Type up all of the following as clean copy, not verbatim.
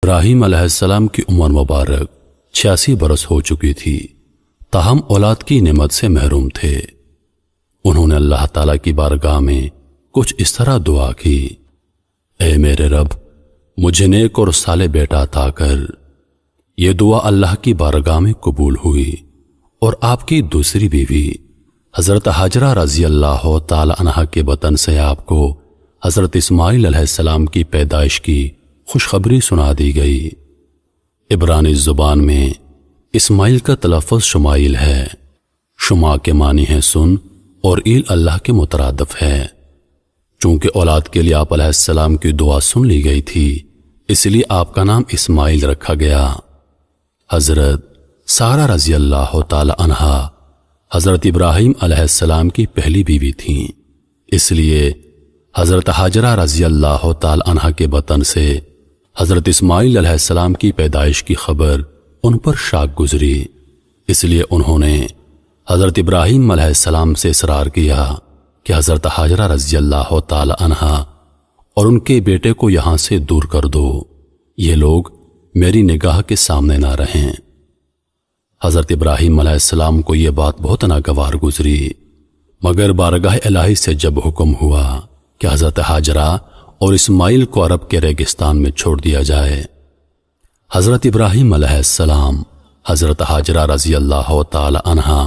ابراہیم علیہ السلام کی عمر مبارک 86 برس ہو چکی تھی، تاہم اولاد کی نعمت سے محروم تھے۔ انہوں نے اللہ تعالیٰ کی بارگاہ میں کچھ اس طرح دعا کی: اے میرے رب، مجھے نیک اور صالح بیٹا عطا کر۔ یہ دعا اللہ کی بارگاہ میں قبول ہوئی اور آپ کی دوسری بیوی حضرت حاجرہ رضی اللہ تعالی عنہا کے بطن سے آپ کو حضرت اسماعیل علیہ السلام کی پیدائش کی خوشخبری سنا دی گئی۔ عبرانی زبان میں اسماعیل کا تلفظ شمائل ہے۔ شما کے معنی ہے سن اور ایل اللہ کے مترادف ہے۔ چونکہ اولاد کے لیے آپ علیہ السلام کی دعا سن لی گئی تھی، اس لیے آپ کا نام اسماعیل رکھا گیا۔ حضرت سارہ رضی اللہ تعالی عنہا حضرت ابراہیم علیہ السلام کی پہلی بیوی تھیں، اس لیے حضرت حاجرہ رضی اللہ تعالی عنہا کے بطن سے حضرت اسماعیل علیہ السلام کی پیدائش کی خبر ان پر شاک گزری، اس لیے انہوں نے حضرت ابراہیم علیہ السلام سے اصرار کیا کہ حضرت حاجرہ رضی اللہ تعالی عنہا اور ان کے بیٹے کو یہاں سے دور کر دو، یہ لوگ میری نگاہ کے سامنے نہ رہیں۔ حضرت ابراہیم علیہ السلام کو یہ بات بہت ناگوار گزری، مگر بارگاہ الہی سے جب حکم ہوا کہ حضرت حاجرہ اور اسماعیل کو عرب کے ریگستان میں چھوڑ دیا جائے، حضرت ابراہیم علیہ السلام حضرت حاجرہ رضی اللہ تعالی عنہا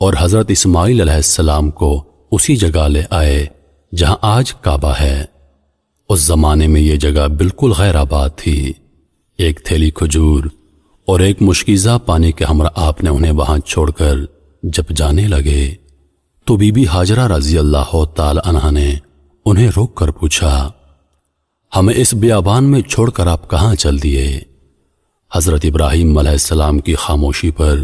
اور حضرت اسماعیل علیہ السلام کو اسی جگہ لے آئے جہاں آج کعبہ ہے۔ اس زمانے میں یہ جگہ بالکل غیر آباد تھی۔ ایک تھیلی کھجور اور ایک مشکیزہ پانی کے ہمراہ آپ نے انہیں وہاں چھوڑ کر جب جانے لگے تو بی بی حاجرہ رضی اللہ تعالی عنہا نے انہیں روک کر پوچھا: ہمیں اس بیابان میں چھوڑ کر آپ کہاں چل دیے؟ حضرت ابراہیم علیہ السلام کی خاموشی پر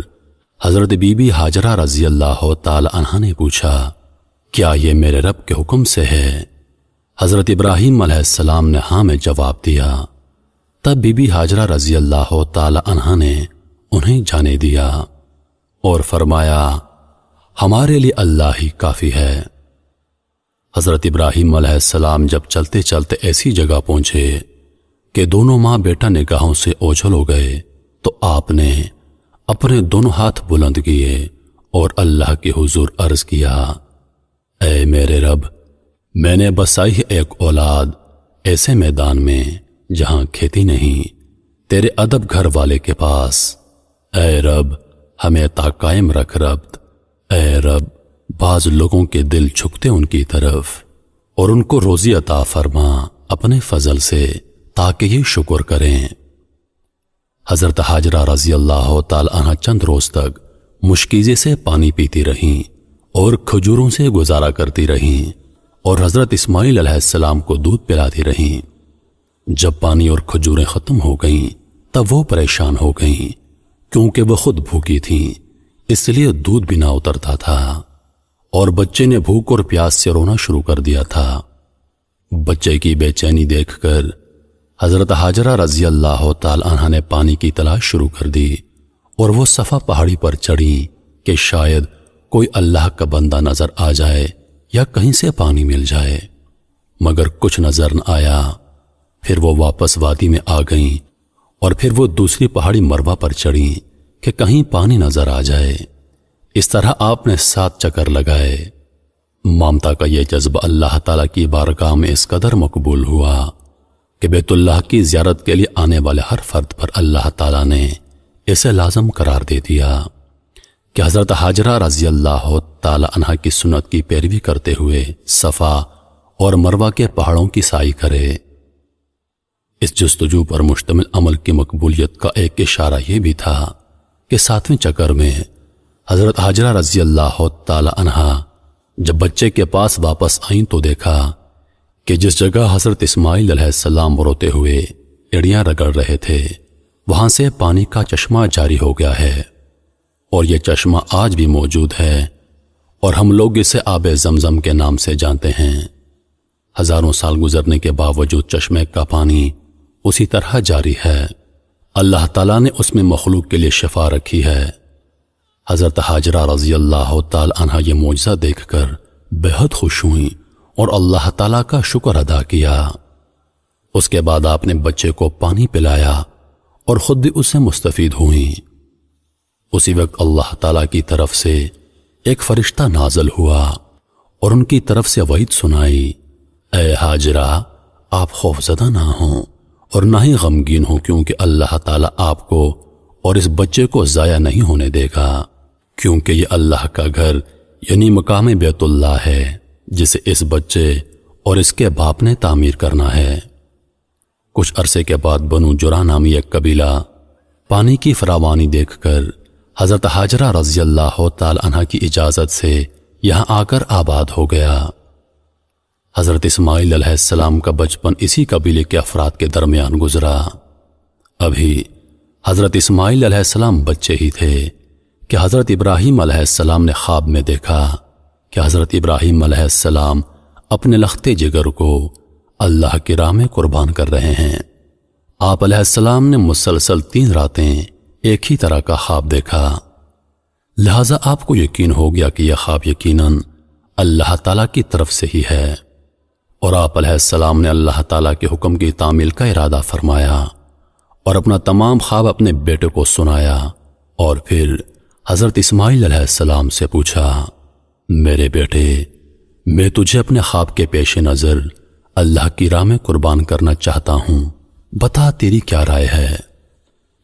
حضرت بی بی حاجرہ رضی اللہ تعالی عنہا نے پوچھا: کیا یہ میرے رب کے حکم سے ہے؟ حضرت ابراہیم علیہ السلام نے ہاں میں جواب دیا۔ تب بی بی حاجرہ رضی اللہ تعالی عنہا نے انہیں جانے دیا اور فرمایا: ہمارے لیے اللہ ہی کافی ہے۔ حضرت ابراہیم علیہ السلام جب چلتے چلتے ایسی جگہ پہنچے کہ دونوں ماں بیٹا نگاہوں سے اوجھل ہو گئے تو آپ نے اپنے دونوں ہاتھ بلند کیے اور اللہ کے حضور عرض کیا: اے میرے رب، میں نے بسائی ہے ایک اولاد ایسے میدان میں جہاں کھیتی نہیں، تیرے ادب گھر والے کے پاس۔ اے رب، ہمیں تا قائم رکھ رب۔ اے رب، بعض لوگوں کے دل جھکتے ان کی طرف اور ان کو روزی عطا فرما اپنے فضل سے تاکہ یہ شکر کریں۔ حضرت حاجرہ رضی اللہ تعالی عنہ چند روز تک مشکیزے سے پانی پیتی رہیں اور کھجوروں سے گزارا کرتی رہیں اور حضرت اسماعیل علیہ السلام کو دودھ پلاتی رہیں۔ جب پانی اور کھجوریں ختم ہو گئیں تب وہ پریشان ہو گئیں، کیونکہ وہ خود بھوکی تھیں، اس لیے دودھ بھی نہ اترتا تھا اور بچے نے بھوک اور پیاس سے رونا شروع کر دیا تھا۔ بچے کی بے چینی دیکھ کر حضرت حاجرہ رضی اللہ تعالی عنہا نے پانی کی تلاش شروع کر دی اور وہ صفا پہاڑی پر چڑھی کہ شاید کوئی اللہ کا بندہ نظر آ جائے یا کہیں سے پانی مل جائے، مگر کچھ نظر نہ آیا۔ پھر وہ واپس وادی میں آ گئیں اور پھر وہ دوسری پہاڑی مروہ پر چڑھیں کہ کہیں پانی نظر آ جائے۔ اس طرح آپ نے 7 چکر لگائے۔ مامتا کا یہ جذبہ اللہ تعالیٰ کی بارگاہ میں اس قدر مقبول ہوا کہ بیت اللہ کی زیارت کے لیے آنے والے ہر فرد پر اللہ تعالیٰ نے اسے لازم قرار دے دیا کہ حضرت حاجرہ رضی اللہ تعالی عنہا کی سنت کی پیروی کرتے ہوئے صفا اور مروہ کے پہاڑوں کی سائی کرے۔ اس جستجو پر مشتمل عمل کی مقبولیت کا ایک اشارہ یہ بھی تھا کہ 7ویں چکر میں حضرت حاجرہ رضی اللہ تعالی عنہا جب بچے کے پاس واپس آئیں تو دیکھا کہ جس جگہ حضرت اسماعیل علیہ السلام روتے ہوئے ایڑیاں رگڑ رہے تھے وہاں سے پانی کا چشمہ جاری ہو گیا ہے، اور یہ چشمہ آج بھی موجود ہے اور ہم لوگ اسے آب زمزم کے نام سے جانتے ہیں۔ ہزاروں سال گزرنے کے باوجود چشمے کا پانی اسی طرح جاری ہے۔ اللہ تعالیٰ نے اس میں مخلوق کے لیے شفا رکھی ہے۔ حضرت حاجرہ رضی اللہ تعالی عنہا یہ معجزہ دیکھ کر بے حد خوش ہوئیں اور اللہ تعالیٰ کا شکر ادا کیا۔ اس کے بعد آپ نے بچے کو پانی پلایا اور خود بھی اس سے مستفید ہوئیں۔ اسی وقت اللہ تعالی کی طرف سے ایک فرشتہ نازل ہوا اور ان کی طرف سے وعید سنائی، اے ہاجرہ، آپ خوفزدہ نہ ہوں اور نہ ہی غمگین ہوں، کیونکہ اللہ تعالیٰ آپ کو اور اس بچے کو ضائع نہیں ہونے دے گا، کیونکہ یہ اللہ کا گھر یعنی مقام بیت اللہ ہے جسے اس بچے اور اس کے باپ نے تعمیر کرنا ہے۔ کچھ عرصے کے بعد بنو جرا نامی ایک قبیلہ پانی کی فراوانی دیکھ کر حضرت ہاجرہ رضی اللہ تعالی عنہ کی اجازت سے یہاں آ کر آباد ہو گیا۔ حضرت اسماعیل علیہ السلام کا بچپن اسی قبیلے کے افراد کے درمیان گزرا۔ ابھی حضرت اسماعیل علیہ السلام بچے ہی تھے کہ حضرت ابراہیم علیہ السلام نے خواب میں دیکھا کہ حضرت ابراہیم علیہ السلام اپنے لختے جگر کو اللہ کی راہ میں قربان کر رہے ہیں۔ آپ علیہ السلام نے مسلسل 3 راتیں ایک ہی طرح کا خواب دیکھا، لہذا آپ کو یقین ہو گیا کہ یہ خواب یقیناً اللہ تعالیٰ کی طرف سے ہی ہے، اور آپ علیہ السلام نے اللہ تعالیٰ کے حکم کی تعمیل کا ارادہ فرمایا اور اپنا تمام خواب اپنے بیٹے کو سنایا، اور پھر حضرت اسماعیل علیہ السلام سے پوچھا، میرے بیٹے، میں تجھے اپنے خواب کے پیش نظر اللہ کی راہ میں قربان کرنا چاہتا ہوں، بتا تیری کیا رائے ہے؟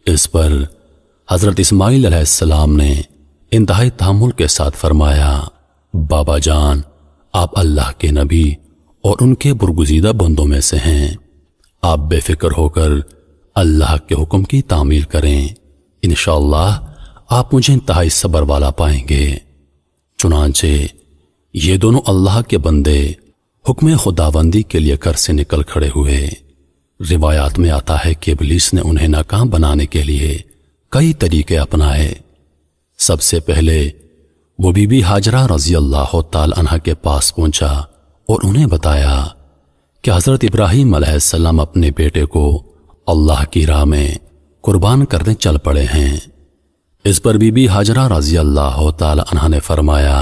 اس پر حضرت اسماعیل علیہ السلام نے انتہائی تحمل کے ساتھ فرمایا، بابا جان، آپ اللہ کے نبی اور ان کے برگزیدہ بندوں میں سے ہیں، آپ بے فکر ہو کر اللہ کے حکم کی تعمیل کریں، انشاءاللہ آپ مجھے انتہائی صبر والا پائیں گے۔ چنانچہ یہ دونوں اللہ کے بندے حکم خداوندی کے لیے گھر سے نکل کھڑے ہوئے۔ روایات میں آتا ہے کہ ابلیس نے انہیں ناکام بنانے کے لیے کئی طریقے اپنائے۔ سب سے پہلے وہ بی بی ہاجرہ رضی اللہ تعالی عنہ کے پاس پہنچا اور انہیں بتایا کہ حضرت ابراہیم علیہ السلام اپنے بیٹے کو اللہ کی راہ میں قربان کرنے چل پڑے ہیں۔ اس پر بی بی ہاجرہ رضی اللہ تعالی عنہ نے فرمایا،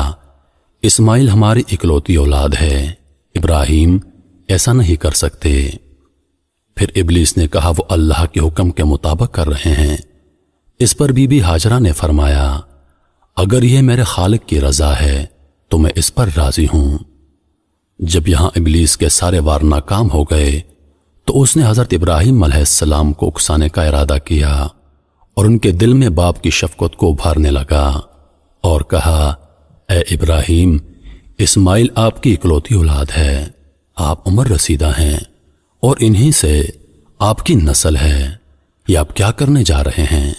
اسماعیل ہماری اکلوتی اولاد ہے، ابراہیم ایسا نہیں کر سکتے۔ پھر ابلیس نے کہا وہ اللہ کے حکم کے مطابق کر رہے ہیں۔ اس پر بی بی ہاجرہ نے فرمایا، اگر یہ میرے خالق کی رضا ہے تو میں اس پر راضی ہوں۔ جب یہاں ابلیس کے سارے وار ناکام ہو گئے تو اس نے حضرت ابراہیم علیہ السلام کو اکسانے کا ارادہ کیا اور ان کے دل میں باپ کی شفقت کو ابھارنے لگا اور کہا، اے ابراہیم، اسماعیل آپ کی اکلوتی اولاد ہے، آپ عمر رسیدہ ہیں اور انہی سے آپ کی نسل ہے، یہ آپ کیا کرنے جا رہے ہیں؟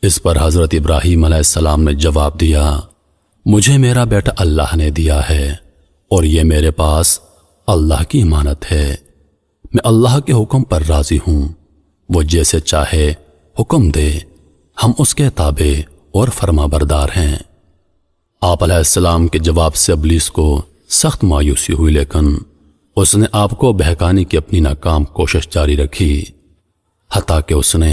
اس پر حضرت ابراہیم علیہ السلام نے جواب دیا، مجھے میرا بیٹا اللہ نے دیا ہے اور یہ میرے پاس اللہ کی امانت ہے، میں اللہ کے حکم پر راضی ہوں، وہ جیسے چاہے حکم دے، ہم اس کے تابع اور فرما بردار ہیں۔ آپ علیہ السلام کے جواب سے ابلیس کو سخت مایوسی ہوئی، لیکن اس نے آپ کو بہکانے کی اپنی ناکام کوشش جاری رکھی، حتیٰ کہ اس نے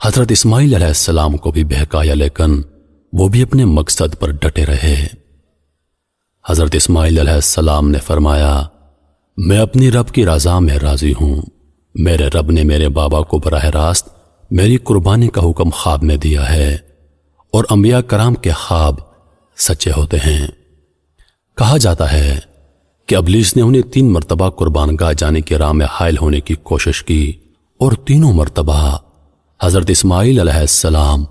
حضرت اسماعیل علیہ السلام کو بھی بہکایا، لیکن وہ بھی اپنے مقصد پر ڈٹے رہے۔ حضرت اسماعیل علیہ السلام نے فرمایا، میں اپنی رب کی رضا میں راضی ہوں، میرے رب نے میرے بابا کو براہ راست میری قربانی کا حکم خواب میں دیا ہے، اور انبیاء کرام کے خواب سچے ہوتے ہیں۔ کہا جاتا ہے کہ ابلیس نے انہیں 3 مرتبہ قربان گاہ جانے کی راہ میں حائل ہونے کی کوشش کی، اور تینوں مرتبہ حضرت اسماعیل علیہ السلام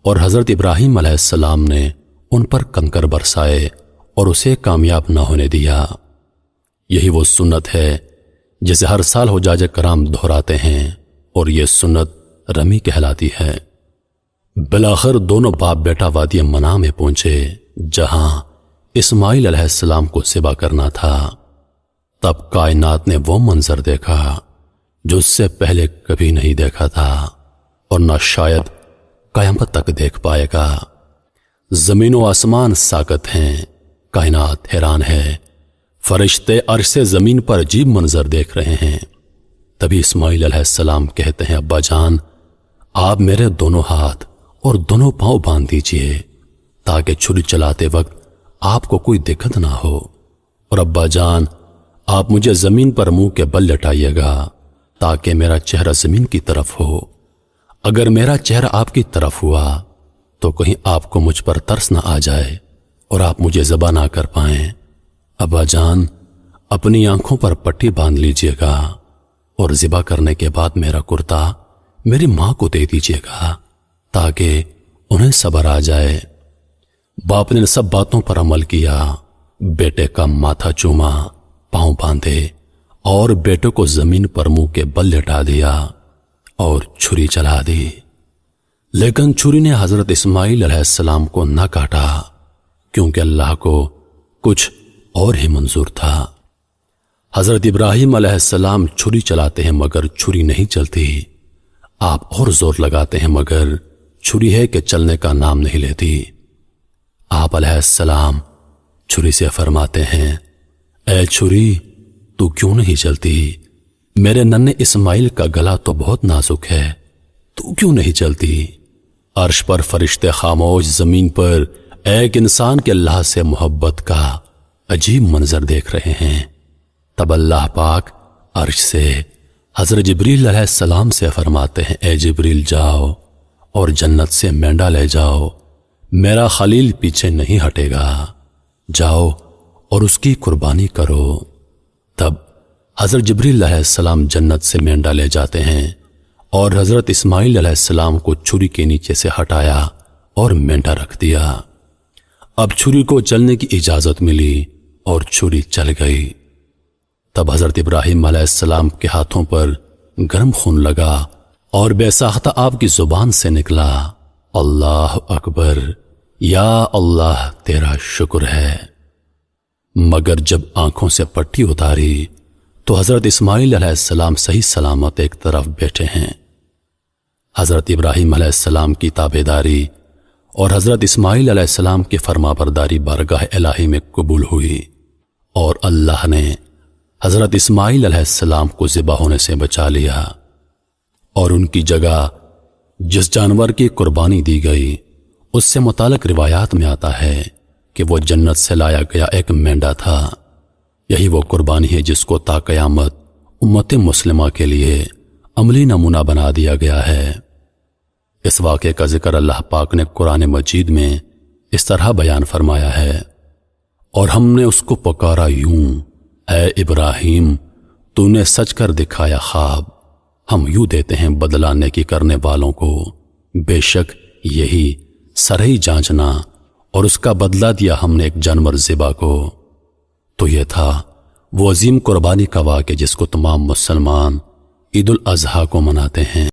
اور حضرت ابراہیم علیہ السلام نے ان پر کنکر برسائے اور اسے کامیاب نہ ہونے دیا۔ یہی وہ سنت ہے جسے ہر سال حجاج کرام دہراتے ہیں، اور یہ سنت رمی کہلاتی ہے۔ بالآخر دونوں باپ بیٹا وادی منع میں پہنچے، جہاں اسماعیل علیہ السلام کو ذبح کرنا تھا۔ تب کائنات نے وہ منظر دیکھا جو اس سے پہلے کبھی نہیں دیکھا تھا اور نہ شاید قیامت تک دیکھ پائے گا۔ زمین و آسمان ساکت ہیں، کائنات حیران ہے، فرشتے عرش سے زمین پر عجیب منظر دیکھ رہے ہیں۔ تبھی اسماعیل علیہ السلام کہتے ہیں، ابا جان، آپ میرے دونوں ہاتھ اور دونوں پاؤں باندھ دیجئے تاکہ چھری چلاتے وقت آپ کو کوئی دقت نہ ہو، اور ابا جان، آپ مجھے زمین پر منہ کے بل لٹائیے گا تاکہ میرا چہرہ زمین کی طرف ہو۔ اگر میرا چہرہ آپ کی طرف ہوا تو کہیں آپ کو مجھ پر ترس نہ آ جائے اور آپ مجھے ذبح نہ کر پائیں۔ ابا جان، اپنی آنکھوں پر پٹی باندھ لیجئے گا اور ذبح کرنے کے بعد میرا کرتا میری ماں کو دے دیجئے گا تاکہ انہیں صبر آ جائے۔ باپ نے سب باتوں پر عمل کیا، بیٹے کا ماتھا چوما، پاؤں باندھے اور بیٹے کو زمین پر منہ کے بل لٹا دیا اور چھری چلا دی، لیکن چھری نے حضرت اسماعیل علیہ السلام کو نہ کاٹا کیونکہ اللہ کو کچھ اور ہی منظور تھا۔ حضرت ابراہیم علیہ السلام چھری چلاتے ہیں مگر چھری نہیں چلتی، آپ اور زور لگاتے ہیں مگر چھری ہے کہ چلنے کا نام نہیں لیتی۔ آپ علیہ السلام چھری سے فرماتے ہیں، اے چھری، تو کیوں نہیں چلتی؟ میرے ننھے اسماعیل کا گلا تو بہت نازک ہے، تو کیوں نہیں چلتی؟ عرش پر فرشتے خاموش، زمین پر ایک انسان کے اللہ سے محبت کا عجیب منظر دیکھ رہے ہیں۔ تب اللہ پاک عرش سے حضرت جبریل علیہ السلام سے فرماتے ہیں، اے جبریل جاؤ اور جنت سے مینڈا لے جاؤ، میرا خلیل پیچھے نہیں ہٹے گا، جاؤ اور اس کی قربانی کرو۔ تب حضرت جبریل علیہ السلام جنت سے مینڈا لے جاتے ہیں اور حضرت اسماعیل علیہ السلام کو چھری کے نیچے سے ہٹایا اور مینڈا رکھ دیا۔ اب چھری کو چلنے کی اجازت ملی اور چھری چل گئی۔ تب حضرت ابراہیم علیہ السلام کے ہاتھوں پر گرم خون لگا اور بے ساختہ آپ کی زبان سے نکلا، اللہ اکبر، یا اللہ تیرا شکر ہے۔ مگر جب آنکھوں سے پٹی اتاری تو حضرت اسماعیل علیہ السلام صحیح سلامت ایک طرف بیٹھے ہیں۔ حضرت ابراہیم علیہ السلام کی تابعداری اور حضرت اسماعیل علیہ السلام کی فرمانبرداری بارگاہ الہی میں قبول ہوئی اور اللہ نے حضرت اسماعیل علیہ السلام کو ذبح ہونے سے بچا لیا، اور ان کی جگہ جس جانور کی قربانی دی گئی اس سے متعلق روایات میں آتا ہے کہ وہ جنت سے لایا گیا ایک مینڈا تھا۔ یہی وہ قربانی ہے جس کو تا قیامت امت مسلمہ کے لیے عملی نمونہ بنا دیا گیا ہے۔ اس واقعے کا ذکر اللہ پاک نے قرآن مجید میں اس طرح بیان فرمایا ہے، اور ہم نے اس کو پکارا یوں، اے ابراہیم، تو نے سچ کر دکھایا خواب، ہم یوں دیتے ہیں بدلہ نیکی کرنے والوں کو، بے شک یہی سرہی جانچنا، اور اس کا بدلہ دیا ہم نے ایک جانور ذبح کو۔ تو یہ تھا وہ عظیم قربانی کا واقعہ جس کو تمام مسلمان عید الاضحیٰ کو مناتے ہیں۔